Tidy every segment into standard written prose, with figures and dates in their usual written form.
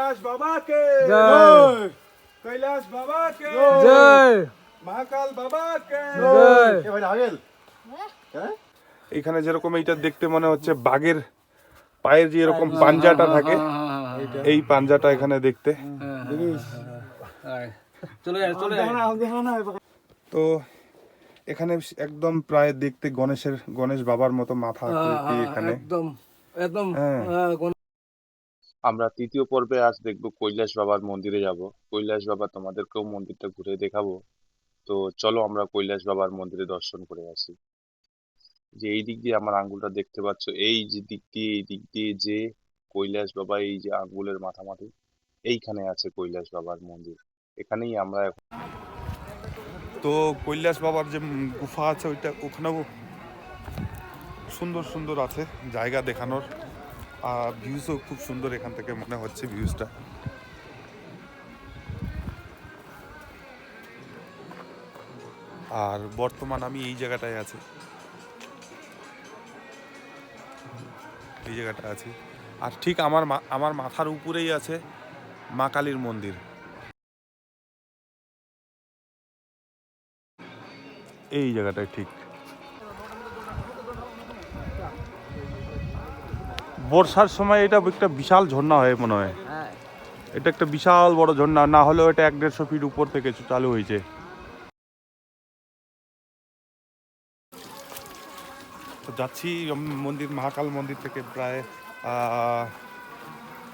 कैलाश बाबा के जय। कैलाश बाबा के जय। महाकाल बाबा के जय। এখানে যেরকম এইটা দেখতে মনে হচ্ছে বাঘের পায়ের যে এরকম পাঞ্জাটা থাকে, এই পাঞ্জাটা এখানে দেখতে। চলে যায় চলে যায়। তো এখানে একদম প্রায় দেখতে গণেশ বাবার মতো মাথা আকৃতি এখানে একদম একদম হ্যাঁ। আমরা তৃতীয় পর্বে আজ দেখবো কৈলাস বাবার মন্দিরে যাব। কৈলাস বাবা তোমাদেরকেও মন্দিরটা ঘুরে দেখাবো। তো চলো আমরা কৈলাস বাবার মন্দিরে দর্শন করে আসি। যে এই দিক দিয়ে আমার আঙ্গুলটা দেখতে পাচ্ছ, এই যে দিক দিয়ে যে কৈলাস বাবা, এই যে আঙ্গুলের মাথামাটি, এইখানে আছে কৈলাস বাবার মন্দির। এখানেই আমরা তো কৈলাস বাবার যে গুফা আছে ওইটা ওখানেও সুন্দর সুন্দর আছে জায়গা দেখানোর, আর ভিউজও খুব সুন্দর এখান থেকে মনে হচ্ছে ভিউজটা। আর বর্তমান আমি এই জায়গাটায় আছি, এই জায়গাটা আছি। আর ঠিক আমার মাথার উপরেই আছে মা কালীর মন্দির। এই জায়গাটায় ঠিক বর্ষার সময় এটা একটা বিশাল ঝর্ণা হয় মনে হয়। এটা একটা বিশাল বড় ঝর্ণা, না হলেও এটা 1-150 ফিট উপর থেকে চালু হয়েছে। তো যাচ্ছি মন্দির, মহাকাল মন্দির থেকে প্রায়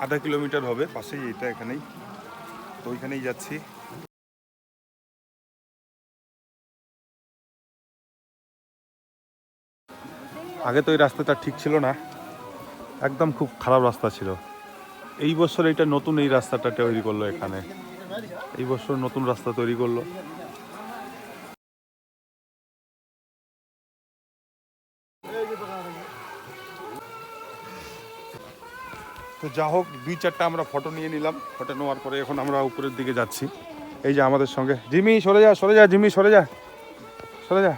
0.5 কিলোমিটার হবে, পাশেই এটা, এখানেই। তো ওইখানেই যাচ্ছি। আগে তো এই রাস্তাটা ঠিক ছিল না, একদম খুব খারাপ রাস্তা ছিল। এই বছর এটা নতুন এই রাস্তাটা তৈরি করলো এখানে, এই বছর নতুন রাস্তা তৈরি করলো। তো যা হোক 2-4টা আমরা ফটো নিয়ে নিলাম। ফটো নেওয়ার পরে এখন আমরা উপরের দিকে যাচ্ছি। এই যে আমাদের সঙ্গে জিমি, সরে যা জিমি, সরে যা।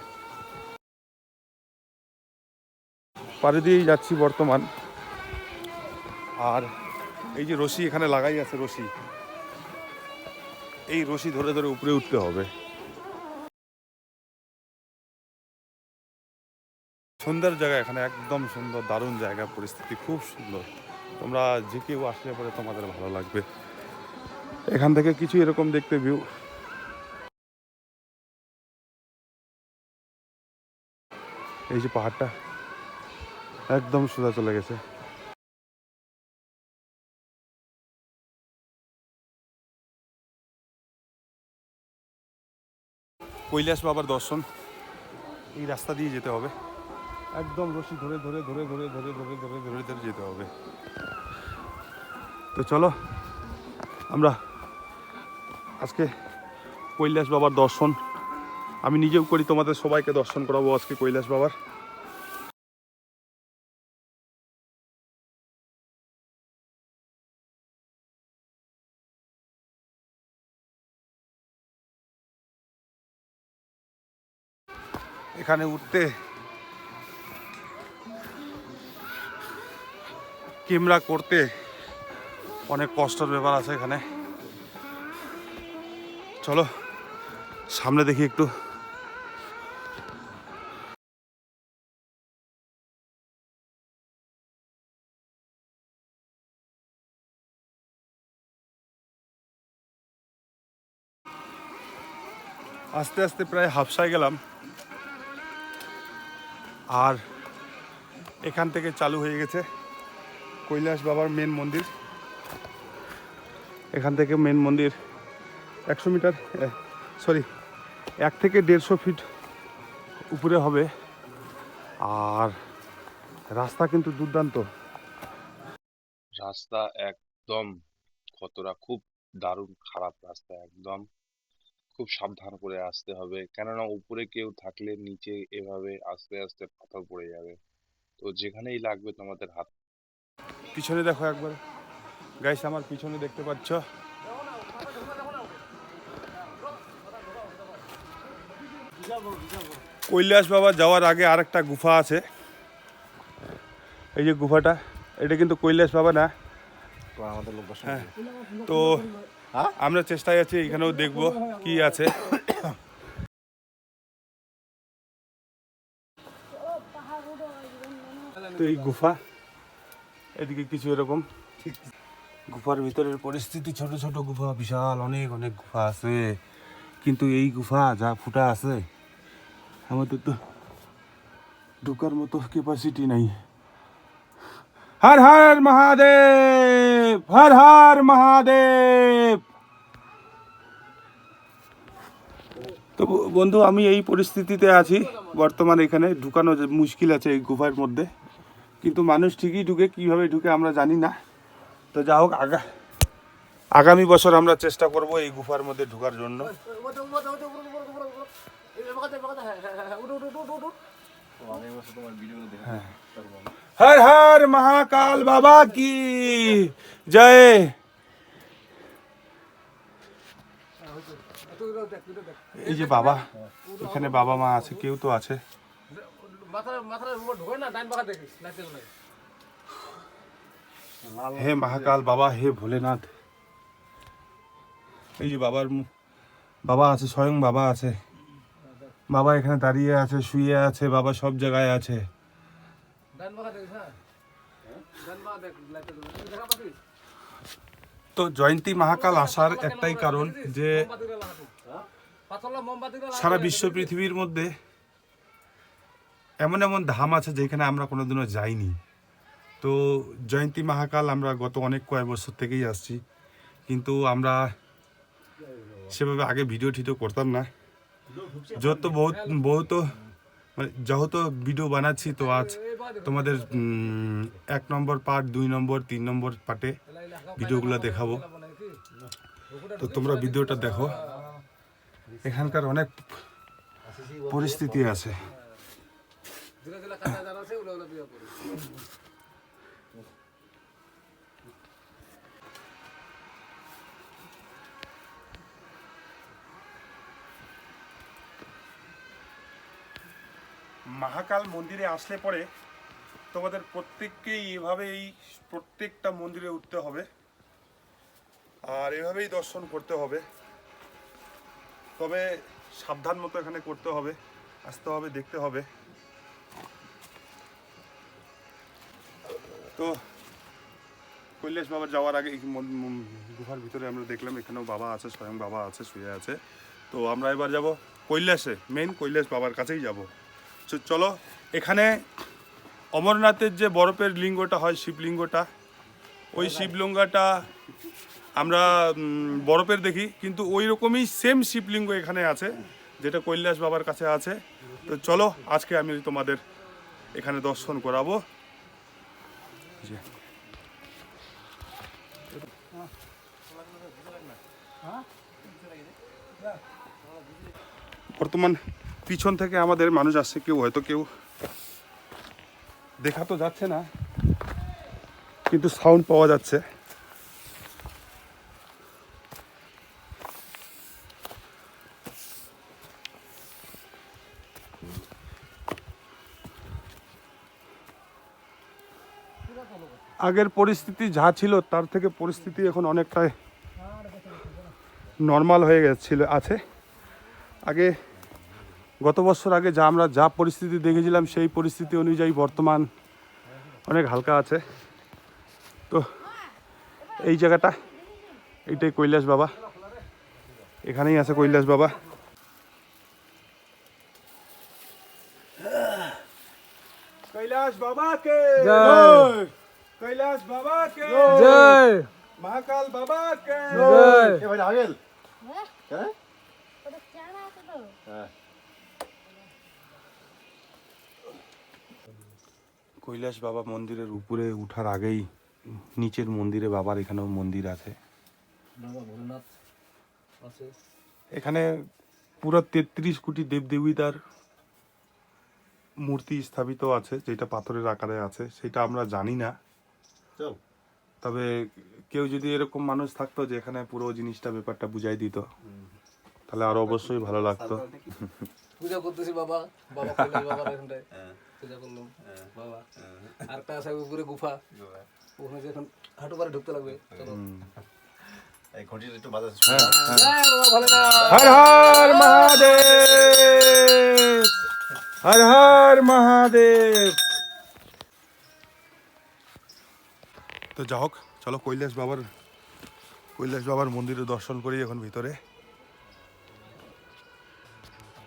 পাড়ে দিয়েই যাচ্ছি বর্তমান। আর এই যে রশি এখানে লাগাই আছে, এই রশি ধরে ধরে উপরে উঠতে হবে। সুন্দর জায়গা এখানে, একদম সুন্দর, দারুণ জায়গা, পরিস্থিতি খুব সুন্দর। তোমরা যে কেউ আসলে পরে তোমাদের ভালো লাগবে। এখান থেকে কিছু এরকম দেখতে ভিউ। এই যে পাহাড়টা একদম সোজা চলে গেছে। কৈলাস বাবার দর্শন এই রাস্তা দিয়ে যেতে হবে, একদম রশি ধরে ধরে ধরে ধরে ধরে ধরে ধরে ধরে ধরে যেতে হবে। তো চলো আমরা আজকে কৈলাস বাবার দর্শন আমি নিজেও করি, তোমাদের সবাইকে দর্শন করাবো আজকে কৈলাস বাবার। এখানে উঠতে ক্যামেরা করতে অনেক কষ্টের ব্যাপার আছে এখানে। চলো সামনে দেখি একটু। আস্তে আস্তে প্রায় হাফসায় গেলাম, আর এখান থেকে চালু হয়ে গেছে কৈলাস বাবার মেন মন্দির। এখান থেকে মেন মন্দির 100 মিটার, সরি 1 থেকে 150 ফিট উপরে হবে। আর রাস্তা কিন্তু দুর্দান্ত। রাস্তা একদম কতটা খুব দারুণ খারাপ রাস্তা, একদম খুব সাবধান করে আসতে হবে, কেননা উপরে কেউ থাকলে নিচে এভাবে আস্তে আস্তে পাথর পড়ে যাবে। তো যেখানেই লাগবে তোমাদের হাত। পিছনে দেখো একবার গাইস, আমার পিছনে দেখতে পাচ্ছ কৈলাস বাবা যাওয়ার আগে আরেকটা গুফা আছে। এই যে গুফাটা, এটা কিন্তু কৈলাস বাবা না, আমাদের লোক দর্শন হ্যাঁ তো আমরা চেষ্টায় আছি এখানেও দেখবো কি আছে। তো এই গুফা এদিকে কিছু এরকম গুফার ভিতরের পরিস্থিতি, ছোট ছোট গুফা, বিশাল অনেক অনেক গুফা আছে, কিন্তু এই গুফা যা ফুটা আছে আমাদের তো ঢোকার মতো ক্যাপাসিটি নাই। হর হর মহাদেব, হর হর মহাদেব। তো বন্ধু আমি এই পরিস্থিতিতে আছি বর্তমানে, এখানে ঢুকানো মুশকিল আছে এই গুফার মধ্যে, কিন্তু মানুষ ঠিকই ঢুকে, কিভাবে ঢুকে আমরা জানি না। তো যা হোক আগামী বছর আমরা চেষ্টা করব এই গুফার মধ্যে ঢোকার জন্য। হর হর মহাকাল বাবা কি জয়। এই যে বাবা, এখানে বাবা মা আছে, কেউ তো আছে। হে মহাকাল বাবা, হে ভোলেনাথ। এই যে বাবা আছে, স্বয়ং বাবা আছে। বাবা এখানে দাঁড়িয়ে আছে, শুয়ে আছে, বাবা সব জায়গায় আছে। তো জয়ন্তী মহাকাল আসার একটাই কারণ যে সারা বিশ্ব পৃথিবীর মধ্যে এমন এমন ধাম আছে যেখানে আমরা কোনোদিনও যাইনি। তো জয়ন্তী মহাকাল আমরা গত কয়েক বছর থেকেই আসছি, কিন্তু আমরা সেভাবে আগে ভিডিও টিডিও করতাম না। মানে যেহেতু ভিডিও বানাচ্ছি, তো আজ তোমাদের 1 নম্বর পার্ট, 2 নম্বর, 3 নম্বর পার্টে ভিডিওগুলো দেখাবো। তো তোমরা ভিডিওটা দেখো, এখানকার অনেক পরিস্থিতি আছে। মহাকাল মন্দিরে আসলে পরে তোমাদের প্রত্যেককেই এভাবে এই প্রত্যেকটা মন্দিরে উঠতে হবে আর এভাবেই দর্শন করতে হবে। তবে সাবধান মতো এখানে করতে হবে, আসতে হবে, দেখতে হবে। তো কৈলাস বাবার যাওয়ার আগে গুহার ভিতরে আমরা দেখলাম এখানেও বাবা আছে, স্বয়ং বাবা আছে, শুয়ে আছে। তো আমরা এবার যাব কৈলাসে, মেন কৈলাস বাবার কাছেই যাব। চলো, এখানে অমরনাথের যে বরফের লিঙ্গটা হয়, শিবলিঙ্গটা, ওই শিবলিঙ্গটা আমরা বরফের দেখি, কিন্তু ওই রকমই সেম শিবলিঙ্গ এখানে আছে যেটা কৈলাস বাবার কাছে আছে। তো চলো আজকে আমি তোমাদের এখানে দর্শন করাবো। বর্তমান পিছন থেকে আমাদের মানুষ আসছে, কেউ দেখা তো যাচ্ছে না, কিন্তু সাউন্ড পাওয়া যাচ্ছে। আগের পরিস্থিতি যা ছিল তার থেকে পরিস্থিতি এখন অনেকটাই নর্মাল হয়ে আছে। আগে গত বছর আগে আমরা যা পরিস্থিতি দেখেছিলাম সেই পরিস্থিতি অনুযায়ী বর্তমান অনেক হালকা আছে। তো এই জায়গাটা, এইটাই কৈলাস বাবা, এখানেই আছে কৈলাস বাবা। কৈলাস বাবা কে জয়, কৈলাস বাবা কে জয়, মহাকাল বাবা কে জয়। এ ভাই আগেল হ্যাঁ ওটা চানা আছে তো। হ্যাঁ, কৈলাস বাবা মন্দিরের উপরে উঠার আগেই নিচের মন্দিরে বাবার এখানেও মন্দির আছে। এখানে পুরো 33 কোটি দেবদেবীতার মূর্তি স্থাপিত আছে, যেটা পাথরের আকারে আছে, সেটা আমরা জানি না। তবে কেউ যদি এরকম মানুষ থাকতো যে এখানে পুরো জিনিসটা ব্যাপারটা বুঝাই দিত, তাহলে আরো অবশ্যই ভালো লাগতো। পূজা করতেছি বাবা কৈলাস বাবার এখানটায় পূজা করলাম বাবা। আরেকটা আছে উপরে গুফা, ওখানে যে এখন হাঁটু পারে ঢুকতে লাগবে চলো এই ঘটিটা একটু বাজাতে হ্যাঁ হ্যাঁ জয় বাবা ভোলেনাথ হর হর মহাদেব, হর হর মহাদেব। তো যা হোক, চলো কৈলাস বাবার মন্দিরে দর্শন করি এখন ভিতরে।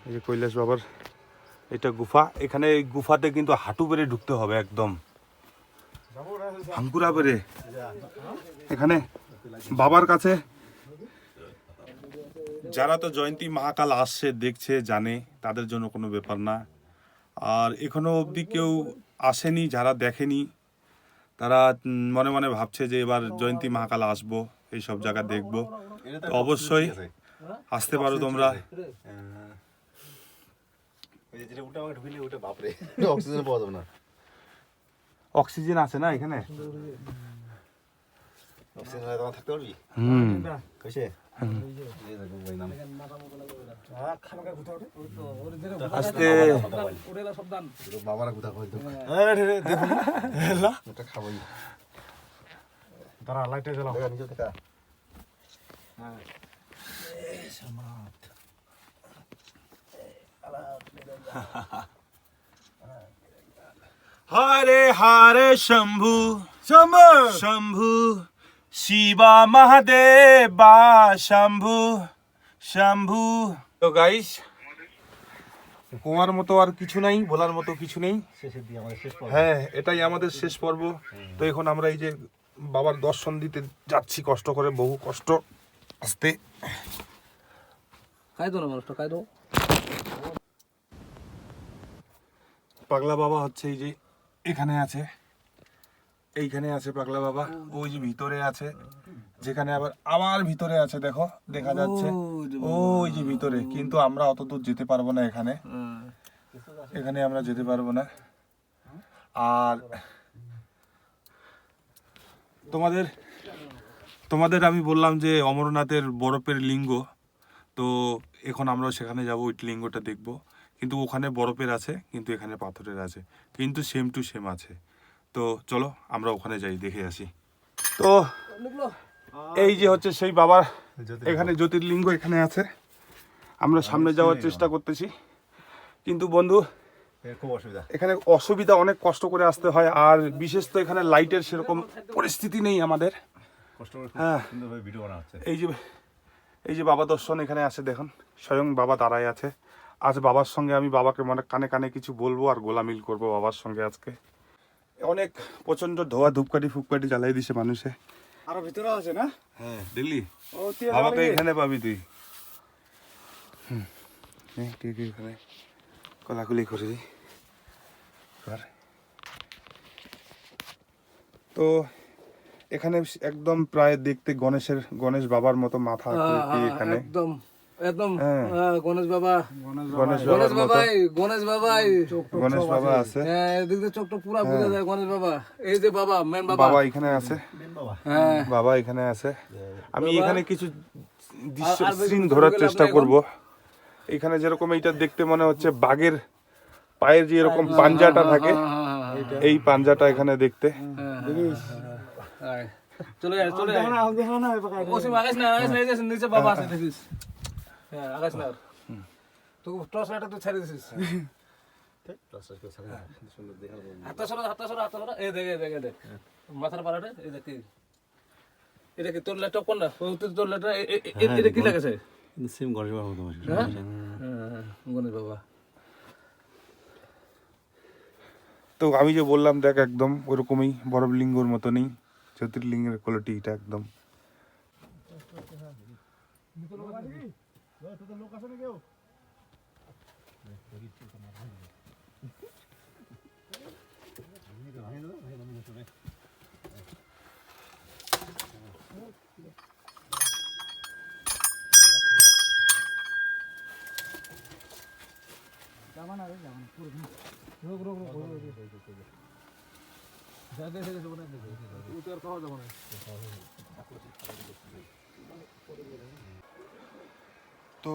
এই যে কৈলাস বাবার এটা গুফা, এখানে এই গুফাতে কিন্তু হাঁটু পেরে ঢুকতে হবে একদম, হাঙ্কুরা পেরে। এখানে বাবার কাছে যারা তো জয়ন্তী মহাকাল আসছে, দেখছে, জানে, তাদের জন্য কোনো ব্যাপার না। আর এখনো অবধি কেউ আসেনি, যারা দেখেনি তারা মনে মনে ভাবছে যে এবার জয়ন্তী মহাকাল আসবো, এই সব জায়গা দেখবো। তো অবশ্যই আসতে পারো তোমরা। ওই যে যেটা উল্টা আমাকে ঢুকিলে ওটা বাপরে অক্সিজেন পাওয়া যাবে না। অক্সিজেন আছে না এখানে? অক্সিজেন হলে তোমার থাকতে পারবি? কইছে আস্তে বাবারা কোথা কই তো দেখুন ওটা খাবোই। দাঁড়া লাইটে জ্বালাও। দেখা নিচে দেখা হরে হরে শম্ভু শম্ভু শম্ভু শিবা মহাদেবা শম্ভু শম্ভু। তো গাইস, কোয়ার মতো আর কিছু নাই, বলার মতো কিছু নেই। শেষের দিকে আমাদের শেষ পর্ব। হ্যাঁ, এটাই আমাদের শেষ পর্ব। তো এখন আমরা এই যে বাবার দর্শন দিতে যাচ্ছি, কষ্ট করে, বহু কষ্ট আসতে। খাই দাও না মানুষটা খাই দাও পাগলা বাবা হচ্ছে এই যে এখানে আছে, এইখানে আছে পাগলা বাবা, ওই যে ভিতরে আছে, যেখানে আবার আমার ভিতরে আছে, দেখো দেখা যাচ্ছে ওই যে ভিতরে। কিন্তু আমরা অত দূর যেতে পারবো না, এখানে আমরা যেতে পারবো না। আর তোমাদের আমি বললাম যে অমরনাথের বরফের লিঙ্গ, তো এখন আমরা সেখানে যাব, ওই লিঙ্গটা দেখবো। কিন্তু ওখানে বরফের আছে, কিন্তু এখানে পাথরের আছে, কিন্তু সেম টু সেম আছে। তো চলো আমরা ওখানে যাই, দেখে আসি। তো এই যে হচ্ছে সেই বাবার এখানে জ্যোতির্লিঙ্গ এখানে আছে। আমরা সামনে যাওয়ার চেষ্টা করতেছি, কিন্তু বন্ধু খুব অসুবিধা। এখানে অসুবিধা, অনেক কষ্ট করে আসতে হয়। আর বিশেষ তো এখানে লাইটের সেরকম পরিস্থিতি নেই আমাদের। কষ্ট করে হ্যাঁ, সুন্দরভাবে ভিডিও বানা হচ্ছে। এই যে বাবা দর্শন এখানে আছে, দেখুন স্বয়ং বাবা দাঁড়ায় আছে। আজ বাবার সঙ্গে আমি বাবাকে মনে কানে কানে কিছু বলবো আর গোলামিল করবো বাবার সঙ্গে। আজকে অনেক প্রচন্ড ধোয়া, ধূপকাঠি ফুপকাঠি জ্বালাই দিছে মানুষে। আরো ভিতরে আছে না? হ্যাঁ, দিল্লি ও তুই বাবাকে এখানে পাবি তুই। তুই এখানে কলাকুলি করবি। তো এখানে একদম প্রায় দেখতে গণেশ বাবার মতো মাথা আকৃতি এখানে, একদম একদম হ্যাঁ। গণেশ বাবা গণেশ বাবার মতো গণেশ বাবাই গণেশ বাবা আছে। হ্যাঁ, এদিক দিয়ে চোখটা পুরা বুঝা যায় গণেশ বাবা। এই যে বাবা, মেন বাবা। বাবা এখানে আছে, হ্যাঁ, বাবা এখানে আছে। আমি বাবা। এখানে কিছু দৃশ্য আর বেশি সিন দূর ধরার গেলে চেষ্টা আমরা করব। এখানে যেরকম এইটা দেখতে মনে হচ্ছে বাঘের পায়ের যে এরকম পাঞ্জাটা থাকে, এই পাঞ্জাটা এখানে দেখতে। হ্যাঁ, চলে যায় চলে যায়। ওসিম আকাশ না এই যে নিচে বাবা আছে দেখিস। হ্যাঁ, আকাশ না তো টর্চ লাইটটা তো ছেড়ে দিছিস। সুন্দর দেখা হাতটা সরা এই দেখে দেখ মাথার পাড়াটা, এই দেখ এটা কি তোর ল্যাপটপ কোনটা? তোর ল্যাপটপ এটা কি লাগাছে? সেম গণেশ বাবা মতো হ্যাঁ, গণেশ বাবা। তো আমি যে বললাম দেখ, একদম ওরকমই বরফ লিঙ্গর মতনই জ্যোতির্লিঙ্গের কোয়ালিটি এটা একদম। তো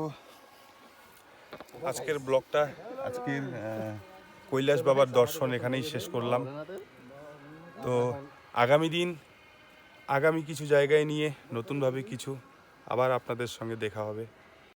আজকের ব্লগটা, আজকের কৈলাস বাবার দর্শন এখানেই শেষ করলাম। তো আগামী দিন আগামী কিছু জায়গায় নিয়ে নতুনভাবে কিছু আবার আপনাদের সঙ্গে দেখা হবে।